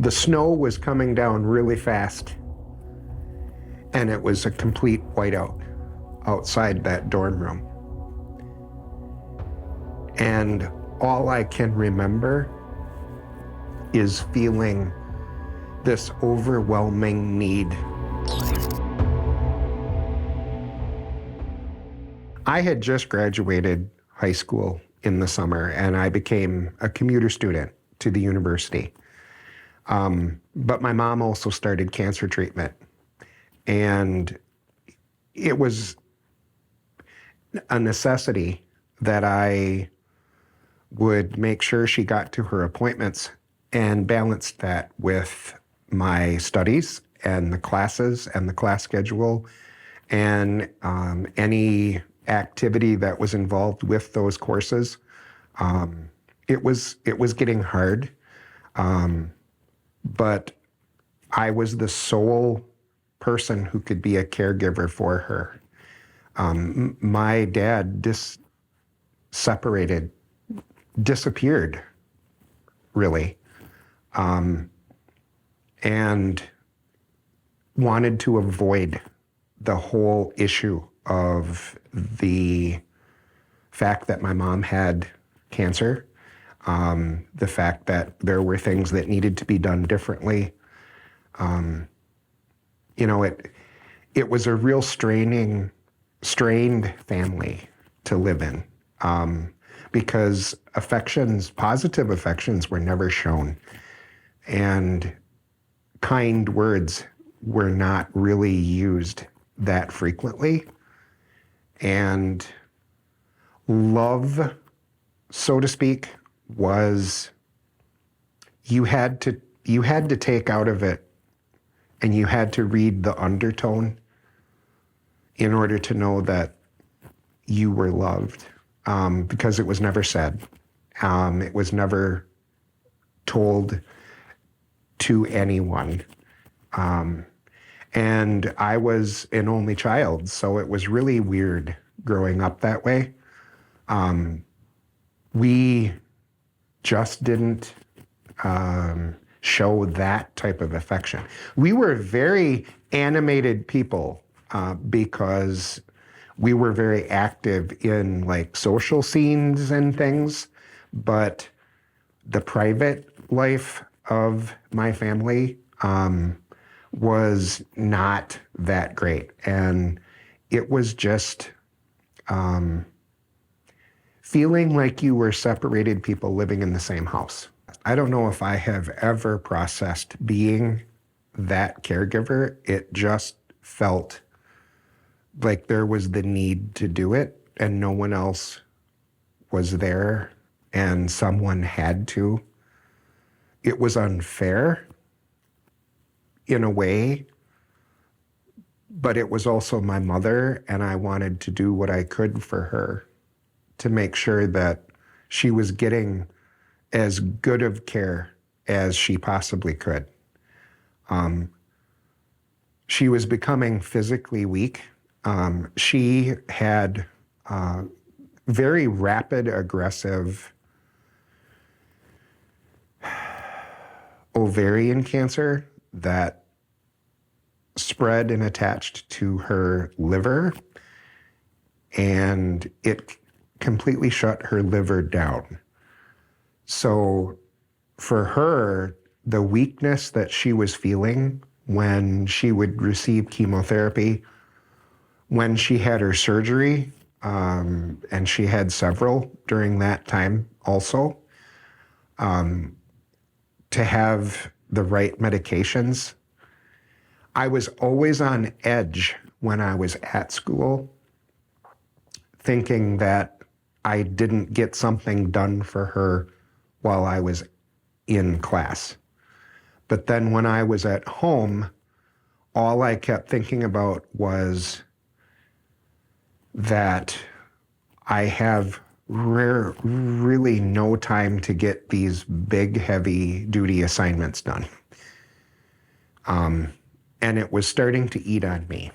The snow was coming down really fast, and it was a complete whiteout outside that dorm room. And all I can remember is feeling this overwhelming need. I had just graduated high school in the summer, and I became a commuter student to the university. But my mom also started cancer treatment, and it was a necessity that I would make sure she got to her appointments and balanced that with my studies and the classes and the class schedule and any activity that was involved with those courses. It was getting hard, but I was the sole person who could be a caregiver for her. My dad disappeared, really, and wanted to avoid the whole issue of the fact that my mom had cancer, the fact that there were things that needed to be done differently. It was a real strained family to live in, because positive affections were never shown, and kind words were not really used that frequently. And love, so to speak, was you had to take out of it, and you had to read the undertone in order to know that you were loved, because it was never said. It was never told to anyone. And I was an only child, so it was really weird growing up that way. We just didn't show that type of affection. We were very animated people because we were very active in like social scenes and things, but the private life of my family was not that great. And it was just feeling like you were separated people living in the same house. I don't know if I have ever processed being that caregiver. It just felt like there was the need to do it and no one else was there and someone had to. It was unfair in a way, but it was also my mother, and I wanted to do what I could for her to make sure that she was getting as good of care as she possibly could. She was becoming physically weak. She had very rapid, aggressive ovarian cancer that spread and attached to her liver, and it completely shut her liver down. So for her, the weakness that she was feeling when she would receive chemotherapy, when she had her surgery, and she had several during that time also, to have the right medications. I was always on edge when I was at school, thinking that I didn't get something done for her while I was in class. But then when I was at home, all I kept thinking about was that I have really no time to get these big, heavy duty assignments done. And it was starting to eat on me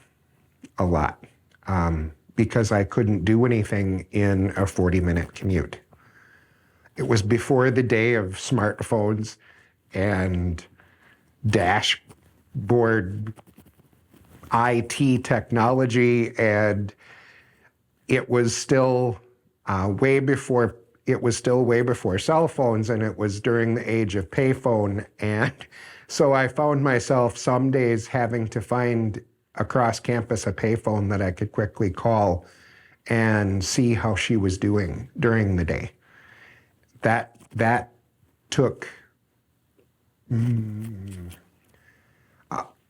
a lot because I couldn't do anything in a 40-minute commute. It was before the day of smartphones and dashboard IT technology, and it was still way before cell phones, and it was during the age of payphone. And so I found myself some days having to find across campus a payphone that I could quickly call and see how she was doing during the day. That took,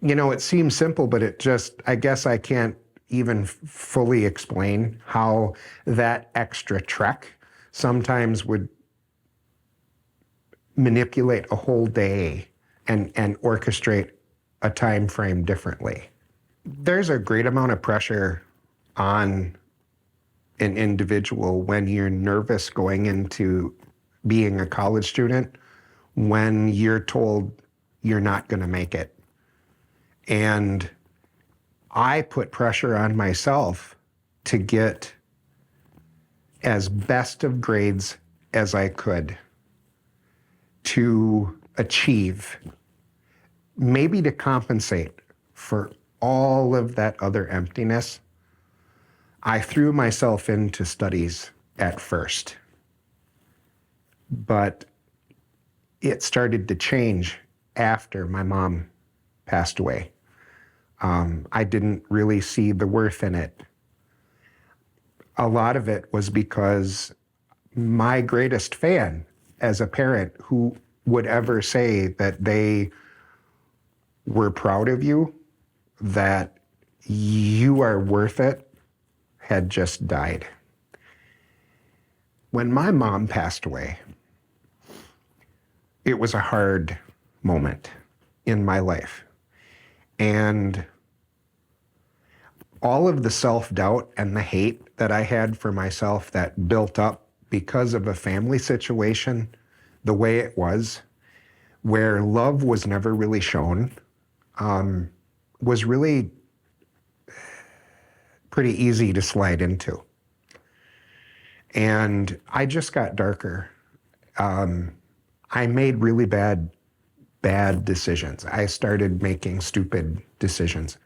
it seems simple, but I guess I can't even fully explain how that extra trek sometimes would manipulate a whole day and orchestrate a time frame differently. There's a great amount of pressure on an individual when you're nervous going into being a college student, when you're told you're not going to make it. And I put pressure on myself to get as best of grades as I could, to achieve, maybe to compensate for all of that other emptiness. I threw myself into studies at first, but it started to change after my mom passed away. I didn't really see the worth in it. A lot of it was because my greatest fan as a parent, who would ever say that they were proud of you, that you are worth it, had just died. When my mom passed away, it was a hard moment in my life. And all of the self-doubt and the hate that I had for myself that built up because of a family situation the way it was, where love was never really shown, was really pretty easy to slide into. And I just got darker. I made really bad decisions. I started making stupid decisions.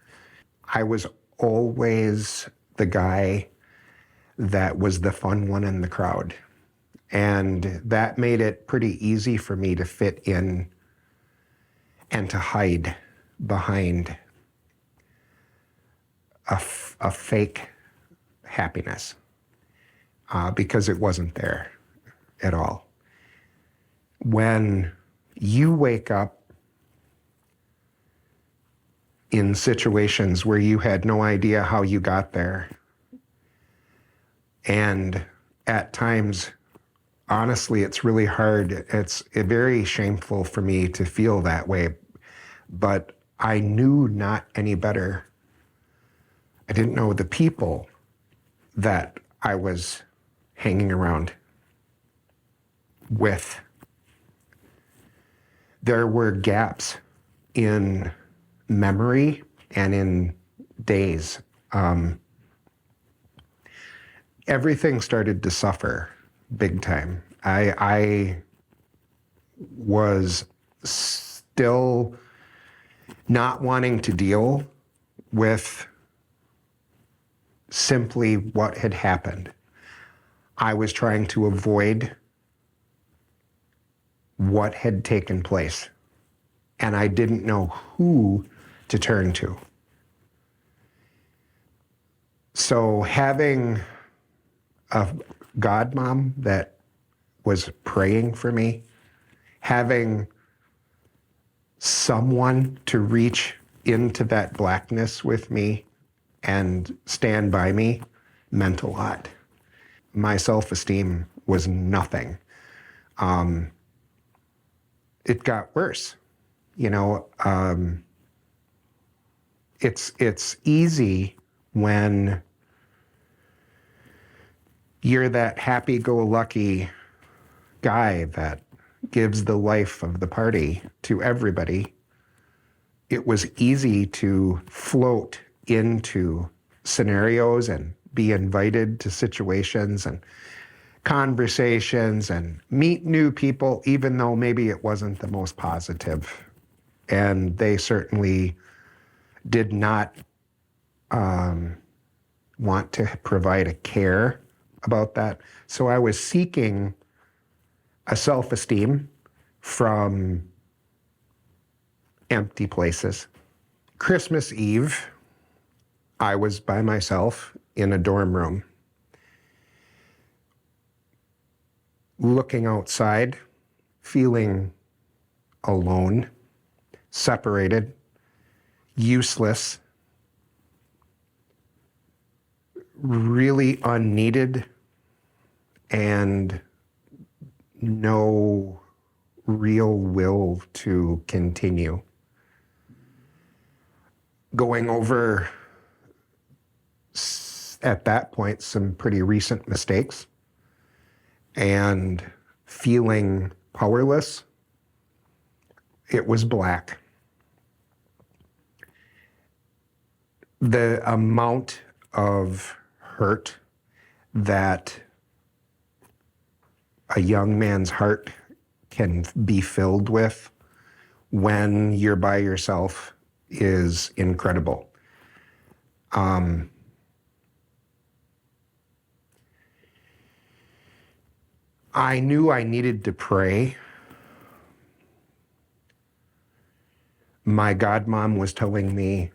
I was always the guy that was the fun one in the crowd. And that made it pretty easy for me to fit in and to hide behind a fake happiness, because it wasn't there at all. When you wake up in situations where you had no idea how you got there, and at times, honestly, it's really hard. It's very shameful for me to feel that way, but I knew not any better. I didn't know the people that I was hanging around with. There were gaps in memory and in days. Everything started to suffer big time. I was still not wanting to deal with simply what had happened. I was trying to avoid what had taken place, and I didn't know who to turn to. So having a godmom that was praying for me, having someone to reach into that blackness with me and stand by me meant a lot. My self-esteem was nothing. It got worse. It's easy when you're that happy-go-lucky guy that gives the life of the party to everybody. It was easy to float into scenarios and be invited to situations and conversations and meet new people, even though maybe it wasn't the most positive and they certainly did not want to provide a care about that. So I was seeking a self-esteem from empty places. Christmas Eve, I was by myself in a dorm room, looking outside, feeling alone, separated, useless, really unneeded, and no real will to continue. Going over, at that point, some pretty recent mistakes and feeling powerless. It was black. The amount of hurt that a young man's heart can be filled with when you're by yourself is incredible. I knew I needed to pray. My godmom was telling me,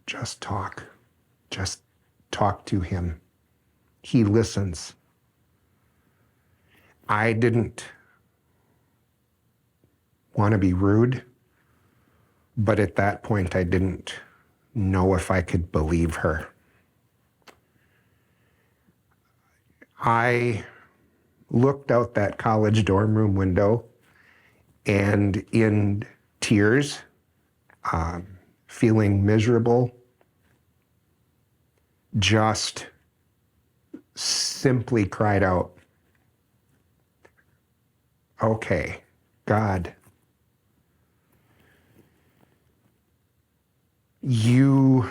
just talk to him. He listens. I didn't want to be rude, but at that point I didn't know if I could believe her. I looked out that college dorm room window and in tears, feeling miserable, just simply cried out, okay, God, you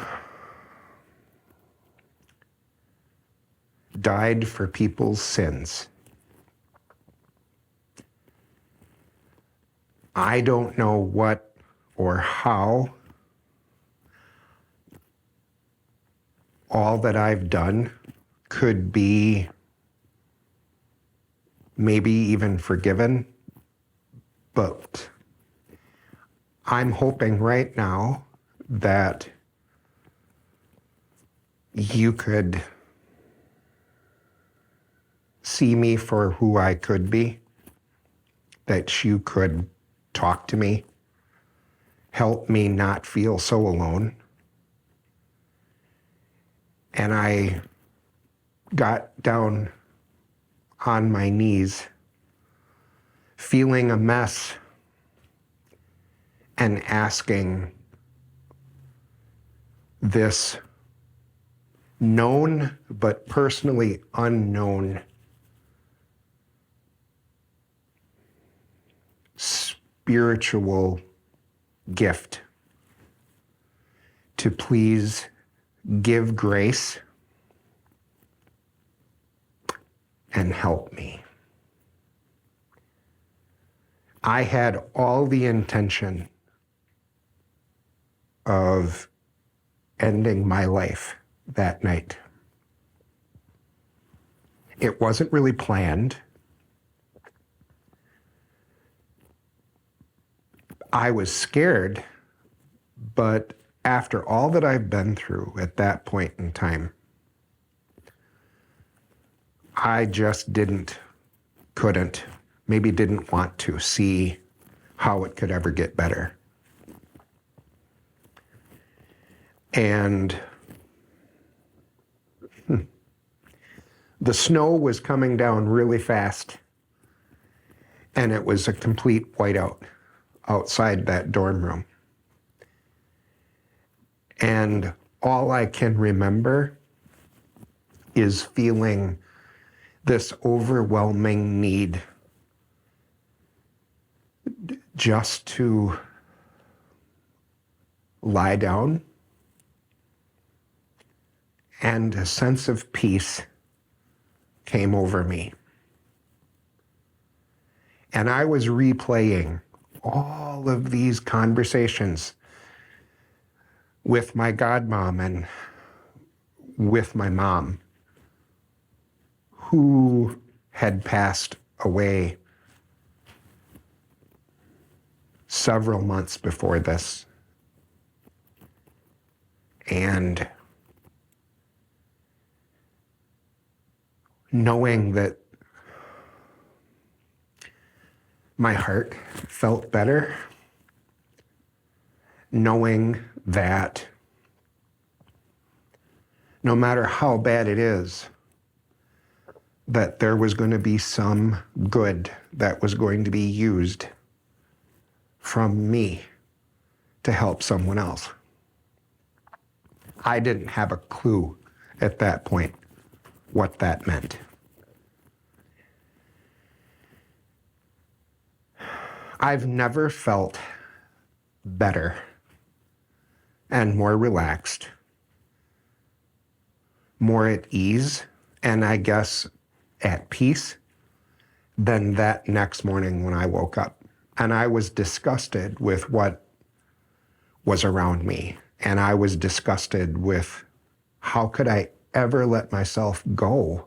died for people's sins. I don't know what or how all that I've done could be maybe even forgiven, but I'm hoping right now that you could see me for who I could be, that you could talk to me, help me not feel so alone. And I got down on my knees, feeling a mess, and asking this known but personally unknown spiritual gift to please give grace and help me. I had all the intention of ending my life that night. It wasn't really planned. I was scared, but after all that I've been through at that point in time, I just couldn't, maybe didn't want to see how it could ever get better. And the snow was coming down really fast, and it was a complete whiteout outside that dorm room. And all I can remember is feeling this overwhelming need just to lie down, and a sense of peace came over me. And I was replaying all of these conversations with my godmom and with my mom, who had passed away several months before this. And knowing that my heart felt better, knowing that no matter how bad it is, that there was going to be some good that was going to be used from me to help someone else. I didn't have a clue at that point what that meant. I've never felt better and more relaxed, more at ease, and I guess at peace than that next morning when I woke up. And I was disgusted with what was around me. And I was disgusted with how could I ever let myself go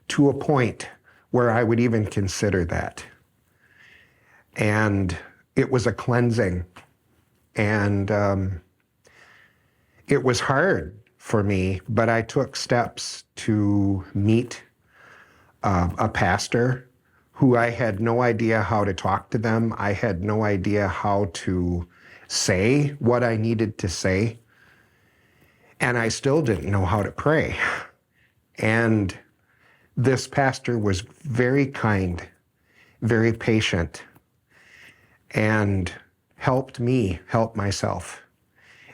to a point where I would even consider that. And it was a cleansing. And it was hard for me, but I took steps to meet a pastor who I had no idea how to talk to them. I had no idea how to say what I needed to say. And I still didn't know how to pray. And this pastor was very kind, very patient, and helped me help myself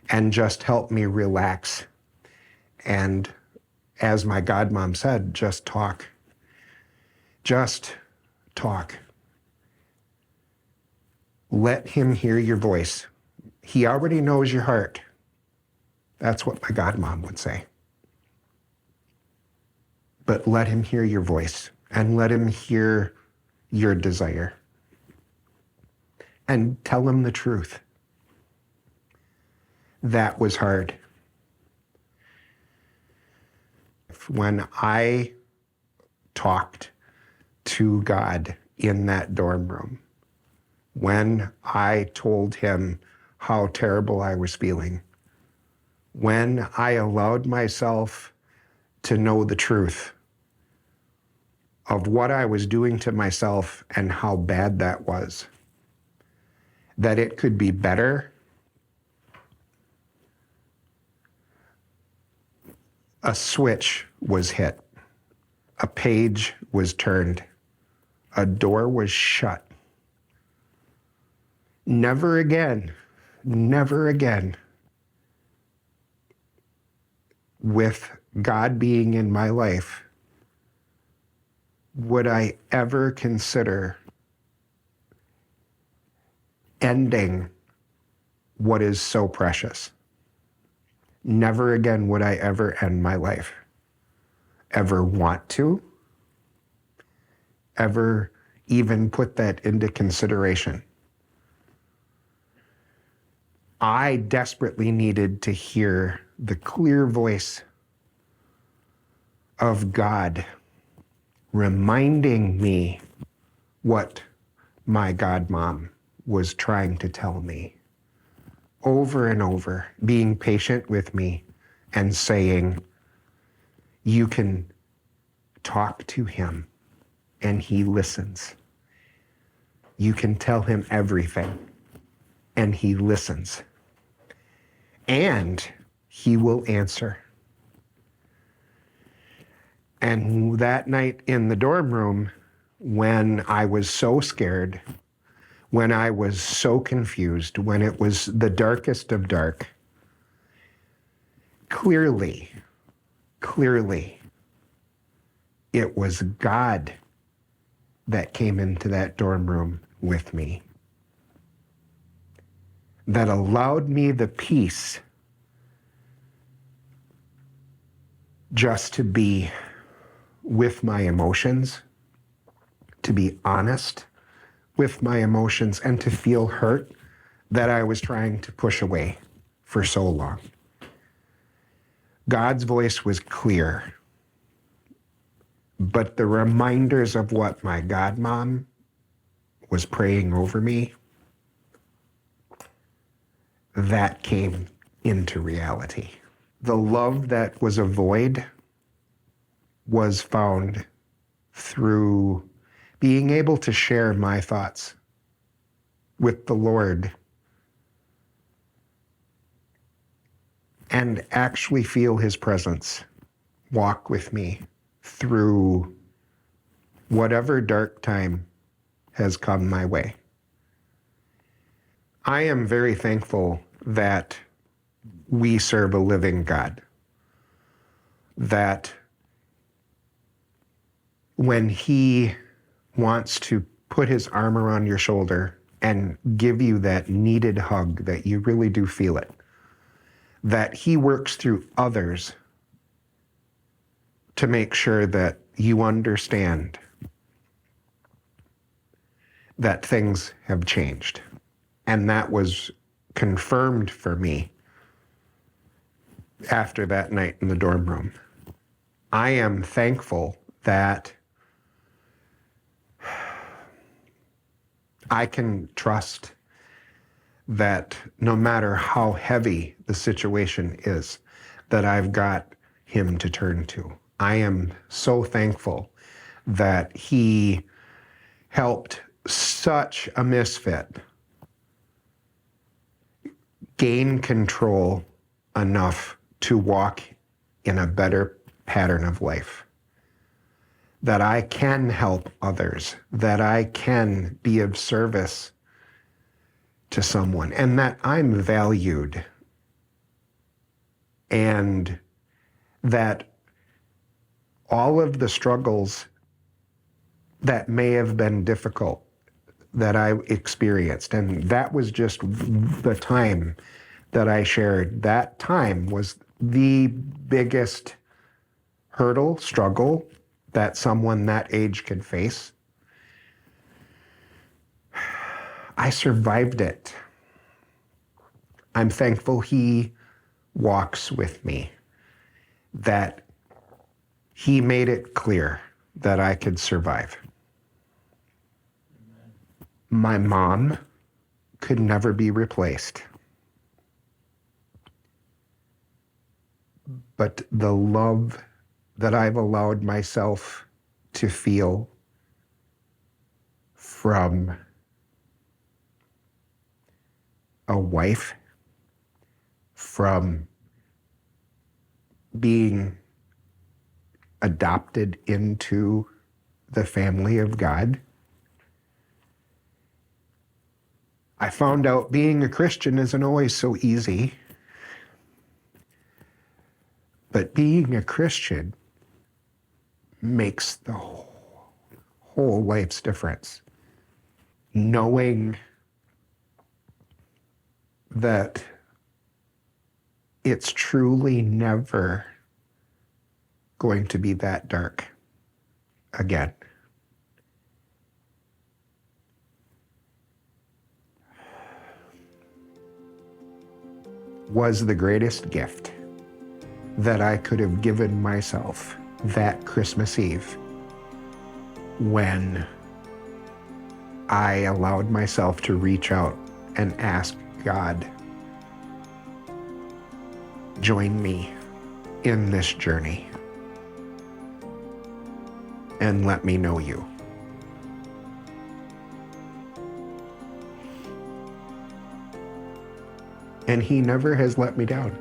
and just helped me relax. And as my godmom said, just talk. Just talk. Let him hear your voice. He already knows your heart. That's what my godmom would say. But let him hear your voice and let him hear your desire. And tell him the truth. That was hard. When I talked to God in that dorm room, when I told him how terrible I was feeling, when I allowed myself to know the truth of what I was doing to myself and how bad that was, that it could be better, a switch was hit, a page was turned, a door was shut. Never again, with God being in my life, would I ever consider ending what is so precious. Never again would I ever end my life, ever want to, ever even put that into consideration. I desperately needed to hear the clear voice of God reminding me what my godmom was trying to tell me over and over, being patient with me and saying, you can talk to him and he listens. You can tell him everything and he listens. And he will answer. And that night in the dorm room, when I was so scared, when I was so confused, when it was the darkest of dark, clearly, it was God that came into that dorm room with me, that allowed me the peace just to be with my emotions, to be honest with my emotions and to feel hurt that I was trying to push away for so long. God's voice was clear, but the reminders of what my godmom was praying over me, that came into reality. The love that was a void was found through being able to share my thoughts with the Lord and actually feel his presence walk with me through whatever dark time has come my way. I am very thankful that we serve a living God, that when he wants to put his arm around your shoulder and give you that needed hug, that you really do feel it, that he works through others to make sure that you understand that things have changed. And that was confirmed for me after that night in the dorm room. I am thankful that I can trust that no matter how heavy the situation is, that I've got him to turn to. I am so thankful that he helped such a misfit gain control enough to walk in a better pattern of life, that I can help others, that I can be of service to someone, and that I'm valued, and that all of the struggles that may have been difficult that I experienced, and that was just the time that I shared. That time was the biggest hurdle, struggle that someone that age could face. I survived it. I'm thankful he walks with me, that he made it clear that I could survive. My mom could never be replaced. But the love that I've allowed myself to feel from a wife, from being adopted into the family of God. I found out being a Christian isn't always so easy, but being a Christian makes the whole life's difference. Knowing that it's truly never going to be that dark again. Was the greatest gift that I could have given myself that Christmas Eve when I allowed myself to reach out and ask God, join me in this journey and let me know you. And he never has let me down.